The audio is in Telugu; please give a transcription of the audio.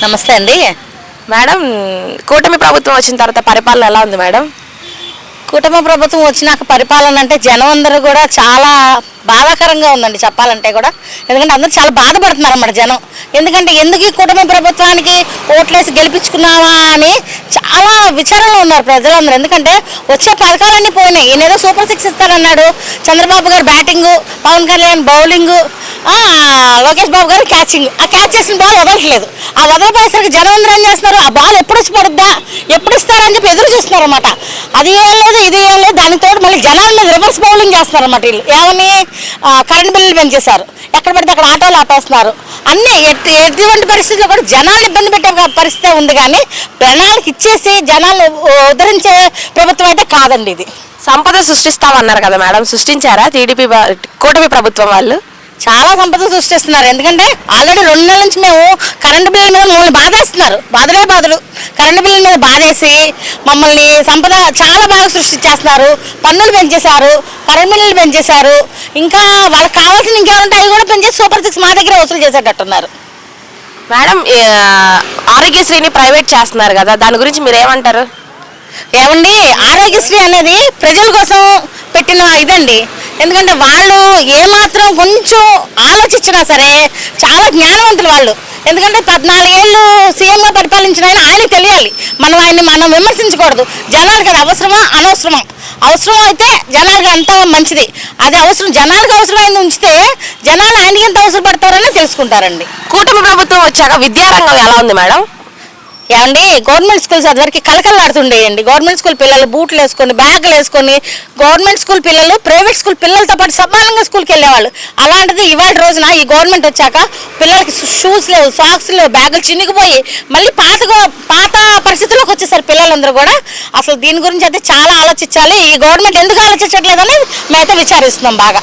నమస్తే అండి. మేడం, కూటమి ప్రభుత్వం వచ్చిన తర్వాత పరిపాలన ఎలా ఉంది మేడం? కూటమి ప్రభుత్వం వచ్చినాక పరిపాలన అంటే జనం అందరూ కూడా చాలా బాధాకరంగా ఉందండి చెప్పాలంటే కూడా. ఎందుకంటే అందరూ చాలా బాధపడుతున్నారు అన్నమాట జనం. ఎందుకంటే ఎందుకు ఈ కూటమి ప్రభుత్వానికి ఓట్లేసి గెలిపించుకున్నావా అని చాలా విచారంలో ఉన్నారు ప్రజలందరూ. ఎందుకంటే వచ్చే పథకాలన్నీ పోయినాయి. ఈయనేదో సూపర్ సిక్స్ ఇస్తారన్నాడు. చంద్రబాబు గారు బ్యాటింగు, పవన్ కళ్యాణ్ బౌలింగు, లోకేష్ బాబు గారు క్యాచింగ్. ఆ క్యాచ్ చేసిన బాల్ వదలట్లేదు. ఆ వదలపోయేసరికి జనం అందరూ ఏం చేస్తున్నారు, ఆ బాల్ ఎప్పుడు వచ్చి పడుద్దా, ఎప్పుడు ఇస్తారని చెప్పి ఎదురు చూస్తున్నారు అనమాట. అది ఏం లేదు, ఇది ఏం లేదు, దానితో మళ్ళీ జనాల మీద రివర్స్ బౌలింగ్ చేస్తున్నారు అనమాట. వీళ్ళు ఏమని కరెంట్ బిల్లులు పెంచేశారు, ఎక్కడ పడితే అక్కడ ఆటోలు ఆపేస్తున్నారు. అన్నీ ఎటువంటి పరిస్థితుల్లో కూడా జనాలను ఇబ్బంది పెట్టే పరిస్థితి ఉంది. కానీ జనాలకు ఇచ్చేసి జనాలను ఉద్ధరించే ప్రభుత్వం అయితే కాదండి ఇది. సంపద సృష్టిస్తామన్నారు కదా మేడం, సృష్టించారా కూటమి ప్రభుత్వం వాళ్ళు? చాలా సంపద సృష్టిస్తున్నారు. ఎందుకంటే ఆల్రెడీ 2 నెలల నుంచి మేము కరెంటు బిల్లుల మీద మమ్మల్ని బాధేస్తున్నారు. బాధలు కరెంటు బిల్లుల మీద బాధేసి మమ్మల్ని సంపద చాలా బాగా సృష్టించేస్తున్నారు. పన్నులు పెంచేశారు, కరెంటు బిల్లులు పెంచేశారు. ఇంకా వాళ్ళకి కావాల్సిన ఇంకేమంటే అవి కూడా పెంచేసి సూపర్ సిక్స్ మా దగ్గర వసూలు చేసేటట్టున్నారు. మేడం, ఆరోగ్యశ్రీని ప్రైవేట్ చేస్తున్నారు కదా, దాని గురించి మీరు ఏమంటారు? ఏమండి, ఆరోగ్యశ్రీ అనేది ప్రజల కోసం పెట్టిన ఇదండి. ఎందుకంటే వాళ్ళు ఏమాత్రం కొంచెం ఆలోచించినా సరే చాలా జ్ఞానవంతులు వాళ్ళు. ఎందుకంటే 14 ఏళ్ళు సీఎంగా పరిపాలించిన ఆయనకి తెలియాలి. మనం విమర్శించకూడదు. జనాలకు అది అవసరమా అనవసరమా, అవసరం అయితే జనాలకు అంతా మంచిది. అది అవసరం జనాలకు అవసరమైంది ఉంచితే జనాలు ఆయనకి ఎంత అవసరపడతారని తెలుసుకుంటారండి. కూటమి ప్రభుత్వం వచ్చాక విద్యారంగం ఎలా ఉంది మేడం? ఏమండి, గవర్నమెంట్ స్కూల్స్ అదివరకు కలకలాడుతుండేయండి. గవర్నమెంట్ స్కూల్ పిల్లలు బూట్లు వేసుకొని బ్యాగులు వేసుకొని గవర్నమెంట్ స్కూల్ పిల్లలు ప్రైవేట్ స్కూల్ పిల్లలతో పాటు సమానంగా స్కూల్కి వెళ్ళేవాళ్ళు. అలాంటిది ఇవాళ రోజున ఈ గవర్నమెంట్ వచ్చాక పిల్లలకి షూస్ లేవు, సాక్స్ లేవు, బ్యాగులు చినిగిపోయి మళ్ళీ పాత పరిస్థితుల్లోకి వచ్చేసారు పిల్లలందరూ కూడా. అసలు దీని గురించి అయితే చాలా ఆలోచించాలి. ఈ గవర్నమెంట్ ఎందుకు ఆలోచించట్లేదని మేమైతే విచారిస్తున్నాం బాగా.